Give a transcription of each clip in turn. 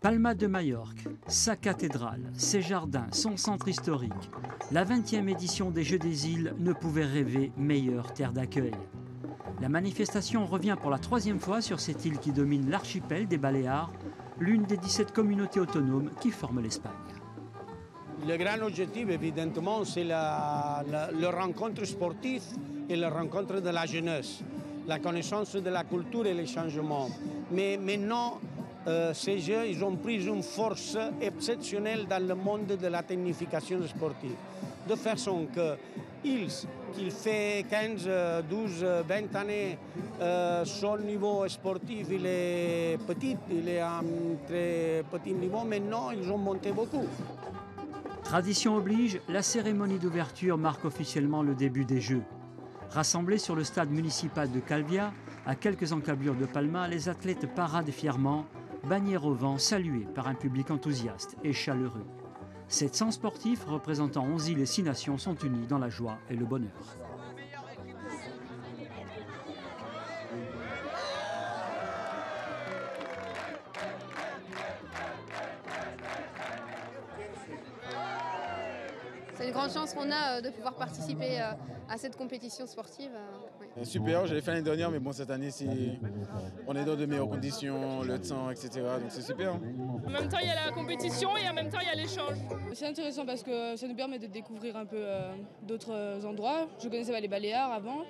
Palma de Majorque, sa cathédrale, ses jardins, son centre historique. La 20e édition des Jeux des Îles ne pouvait rêver meilleure terre d'accueil. La manifestation revient pour la 3e fois sur cette île qui domine l'archipel des Baléares, l'une des 17 communautés autonomes qui forment l'Espagne. Le grand objectif, évidemment, c'est la rencontre sportive et la rencontre de la jeunesse, la connaissance de la culture et les changements. Mais maintenant, ces Jeux, ils ont pris une force exceptionnelle dans le monde de la technification sportive. De façon que ils, qui fait 15, 12, 20 années, son niveau sportif il est petit, il est à un très petit niveau. Maintenant, ils ont monté beaucoup. Tradition oblige, la cérémonie d'ouverture marque officiellement le début des Jeux. Rassemblés sur le stade municipal de Calvià, à quelques encablures de Palma, les athlètes paradent fièrement, bannière au vent, salués par un public enthousiaste et chaleureux. 700 sportifs représentant 11 îles et 6 nations sont unis dans la joie et le bonheur. C'est une grande chance qu'on a de pouvoir participer à cette compétition sportive. Oui. Super, j'avais fait l'année dernière, mais bon, cette année, on est dans de meilleures conditions, le temps, etc. Donc c'est super. Hein. En même temps, il y a la compétition et en même temps, il y a l'échange. C'est intéressant parce que ça nous permet de découvrir un peu d'autres endroits. Je connaissais pas les Baléares avant.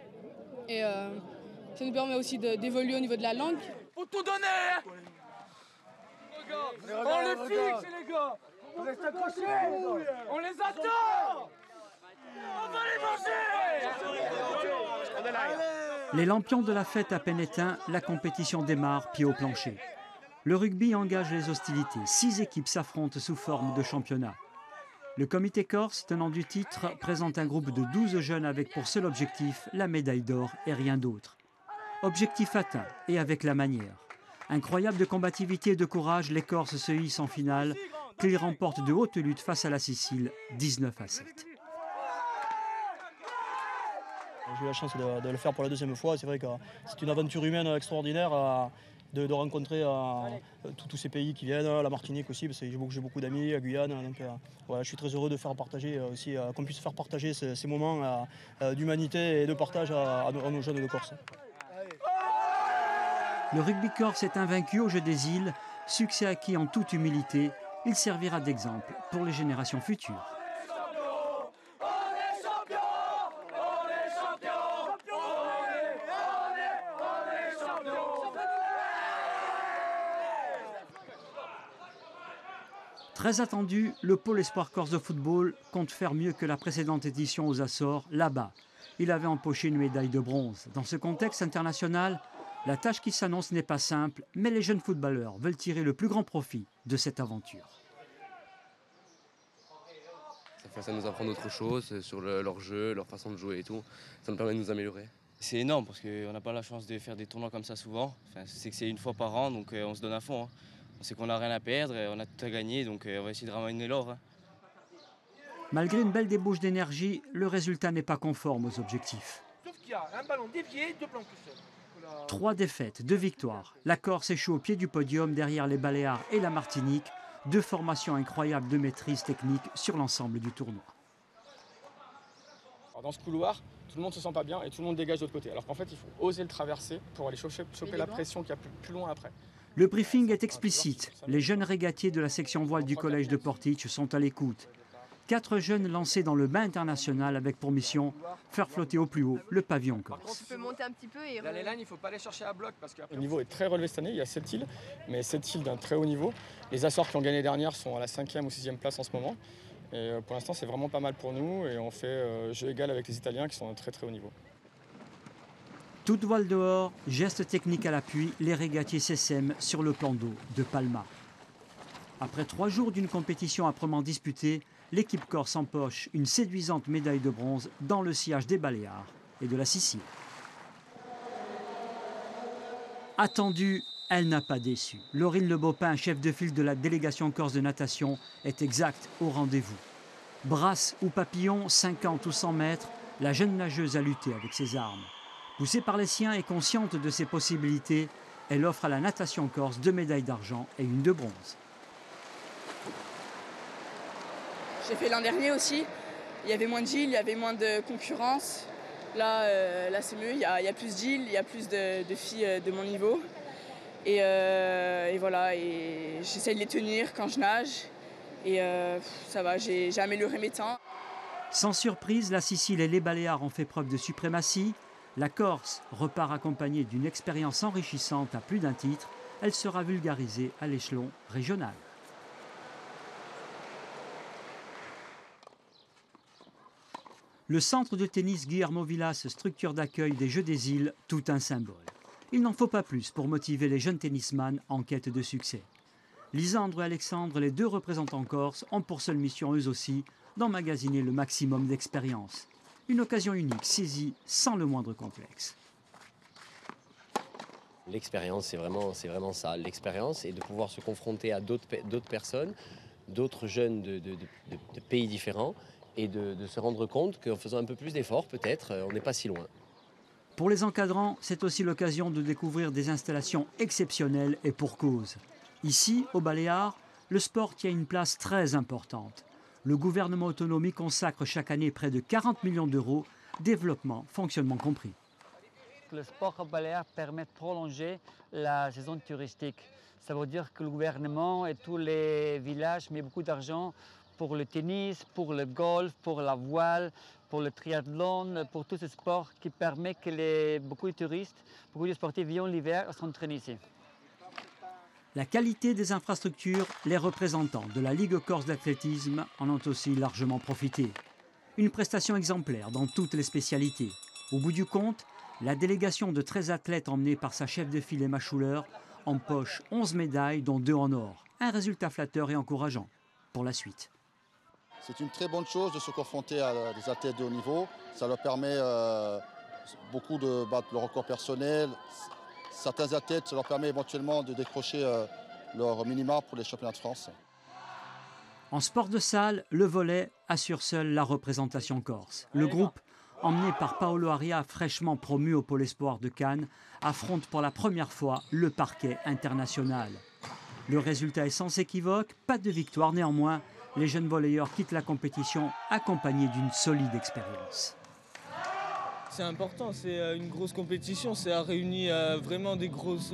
Et ça nous permet aussi d'évoluer au niveau de la langue. Faut tout donner! On les fixe, les gars! On reste accrochés! On les attend! On va les manger! Les lampions de la fête à peine éteints, la compétition démarre pied au plancher. Le rugby engage les hostilités. 6 équipes s'affrontent sous forme de championnat. Le comité corse, tenant du titre, présente un groupe de 12 jeunes avec pour seul objectif la médaille d'or et rien d'autre. Objectif atteint et avec la manière. Incroyable de combativité et de courage, les Corses se hissent en finale, qu'ils remportent de haute lutte face à la Sicile, 19-7. J'ai eu la chance de le faire pour la 2e fois. C'est vrai que c'est une aventure humaine extraordinaire de rencontrer tous ces pays qui viennent, la Martinique aussi, parce que j'ai beaucoup d'amis, à Guyane. Donc, voilà, je suis très heureux de faire partager aussi, qu'on puisse faire partager ces moments d'humanité et de partage à nos jeunes de Corse. Le rugby corse est invaincu au Jeux des Îles, succès acquis en toute humilité. Il servira d'exemple pour les générations futures. Très attendu, le pôle espoir corse de football compte faire mieux que la précédente édition aux Açores, là-bas. Il avait empoché une médaille de bronze. Dans ce contexte international, la tâche qui s'annonce n'est pas simple, mais les jeunes footballeurs veulent tirer le plus grand profit de cette aventure. Ça nous apprend d'autres choses sur leur jeu, leur façon de jouer et tout. Ça nous permet de nous améliorer. C'est énorme parce qu'on n'a pas la chance de faire des tournois comme ça souvent. Enfin, c'est que c'est une fois par an, donc on se donne à fond. Hein. On sait qu'on n'a rien à perdre, on a tout à gagner, donc on va essayer de ramener l'or. Hein. Malgré une belle débauche d'énergie, le résultat n'est pas conforme aux objectifs. Sauf qu'il y a un ballon dévié, 2 plans tout seul. 3 défaites, 2 victoires. La Corse échoue au pied du podium derrière les Baléares et la Martinique. 2 formations incroyables de maîtrise technique sur l'ensemble du tournoi. Alors dans ce couloir, tout le monde se sent pas bien et tout le monde dégage de l'autre côté. Alors qu'en fait, il faut oser le traverser pour aller choper la pression qu'il y a plus loin après. Le briefing est explicite. Les jeunes régatiers de la section voile du collège de Portiche sont à l'écoute. 4 jeunes lancés dans le bain international avec pour mission faire flotter au plus haut le pavillon corse. On peut monter un petit peu et... Dans les lignes, il ne faut pas les chercher à bloc parce que... Le niveau est très relevé cette année, il y a 7 îles, mais 7 îles d'un très haut niveau. Les Açores qui ont gagné dernière sont à la 5e ou 6e place en ce moment. Et pour l'instant, c'est vraiment pas mal pour nous et on fait jeu égal avec les Italiens qui sont à un très très haut niveau. Toute voile dehors, gestes techniques à l'appui, les régatiers s'essaiment sur le plan d'eau de Palma. Après 3 jours d'une compétition âprement disputée, l'équipe corse empoche une séduisante médaille de bronze dans le sillage des Baléares et de la Sicile. Attendue, elle n'a pas déçu. Laurine Lebopin, chef de file de la délégation corse de natation, est exacte au rendez-vous. Brasse ou papillon, 50 ou 100 mètres, la jeune nageuse a lutté avec ses armes. Poussée par les siens et consciente de ses possibilités, elle offre à la natation corse 2 médailles d'argent et 1 de bronze. J'ai fait l'an dernier aussi. Il y avait moins de Gilles, il y avait moins de concurrence. Là c'est mieux, il y a plus de Gilles, il y a plus de filles de mon niveau. Et voilà, et j'essaie de les tenir quand je nage. Et ça va, j'ai amélioré mes temps. Sans surprise, la Sicile et les Baléares ont fait preuve de suprématie. La Corse repart accompagnée d'une expérience enrichissante à plus d'un titre. Elle sera vulgarisée à l'échelon régional. Le centre de tennis Guillermo Vilas, structure d'accueil des Jeux des Îles, tout un symbole. Il n'en faut pas plus pour motiver les jeunes tennisman en quête de succès. Lisandre et Alexandre, les deux représentants corses, ont pour seule mission eux aussi d'emmagasiner le maximum d'expérience. Une occasion unique, saisie sans le moindre complexe. L'expérience, c'est vraiment ça. L'expérience et de pouvoir se confronter à d'autres personnes, d'autres jeunes de pays différents et de se rendre compte qu'en faisant un peu plus d'efforts, peut-être, on n'est pas si loin. Pour les encadrants, c'est aussi l'occasion de découvrir des installations exceptionnelles et pour cause. Ici, aux Baléares, le sport tient une place très importante. Le gouvernement autonome y consacre chaque année près de 40 millions d'euros, développement, fonctionnement compris. Le sport aux Baléares permet de prolonger la saison touristique. Ça veut dire que le gouvernement et tous les villages mettent beaucoup d'argent pour le tennis, pour le golf, pour la voile, pour le triathlon, pour tous ces sports qui permettent que beaucoup de touristes, beaucoup de sportifs viennent l'hiver et s'entraînent ici. La qualité des infrastructures, les représentants de la Ligue corse d'athlétisme en ont aussi largement profité. Une prestation exemplaire dans toutes les spécialités. Au bout du compte, la délégation de 13 athlètes emmenée par sa chef de file Emma Schuller empoche 11 médailles, dont 2 en or. Un résultat flatteur et encourageant pour la suite. C'est une très bonne chose de se confronter à des athlètes de haut niveau. Ça leur permet beaucoup de battre le record personnel. Certains athlètes, ça leur permet éventuellement de décrocher leur minima pour les championnats de France. En sport de salle, le volley assure seul la représentation corse. Le groupe, emmené par Paolo Aria, fraîchement promu au Pôle Espoir de Cannes, affronte pour la première fois le parquet international. Le résultat est sans équivoque, pas de victoire néanmoins. Les jeunes volleyeurs quittent la compétition accompagnés d'une solide expérience. C'est important, c'est une grosse compétition, ça réunit vraiment des grosses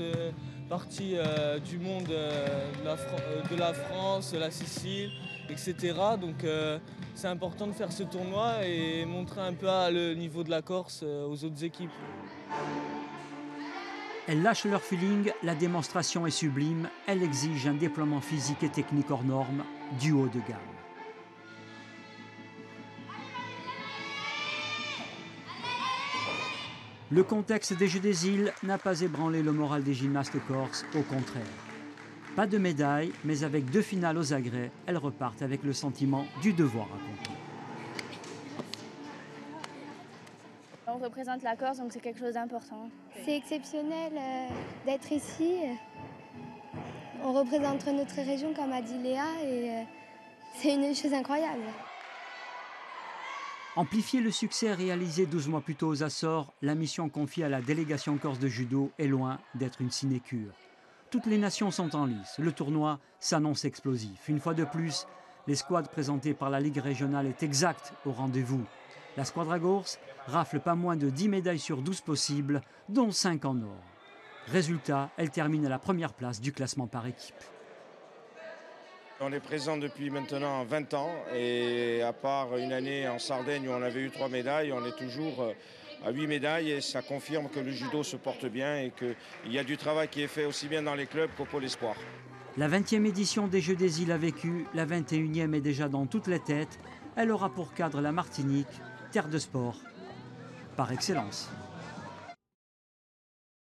parties du monde, de la France, la Sicile, etc. Donc c'est important de faire ce tournoi et montrer un peu le niveau de la Corse aux autres équipes. Elles lâchent leur feeling, la démonstration est sublime, elle exige un déploiement physique et technique hors norme, du haut de gamme. Le contexte des Jeux des Îles n'a pas ébranlé le moral des gymnastes corses, au contraire. Pas de médaille, mais avec 2 finales aux agrès, elles repartent avec le sentiment du devoir accompli. On représente la Corse, donc c'est quelque chose d'important. C'est exceptionnel d'être ici. On représente notre région, comme a dit Léa, et c'est une chose incroyable. Amplifier le succès réalisé 12 mois plus tôt aux Açores, la mission confiée à la délégation corse de judo est loin d'être une sinécure. Toutes les nations sont en lice. Le tournoi s'annonce explosif. Une fois de plus, l'escouade présentée par la Ligue régionale est exacte au rendez-vous. La Squadra Gorse rafle pas moins de 10 médailles sur 12 possibles, dont 5 en or. Résultat, elle termine à la première place du classement par équipe. On est présent depuis maintenant 20 ans et à part une année en Sardaigne où on avait eu 3 médailles, on est toujours à 8 médailles et ça confirme que le judo se porte bien et qu'il y a du travail qui est fait aussi bien dans les clubs qu'au Pôle Espoir. La 20e édition des Jeux des Îles a vécu, la 21e est déjà dans toutes les têtes. Elle aura pour cadre la Martinique, terre de sport par excellence.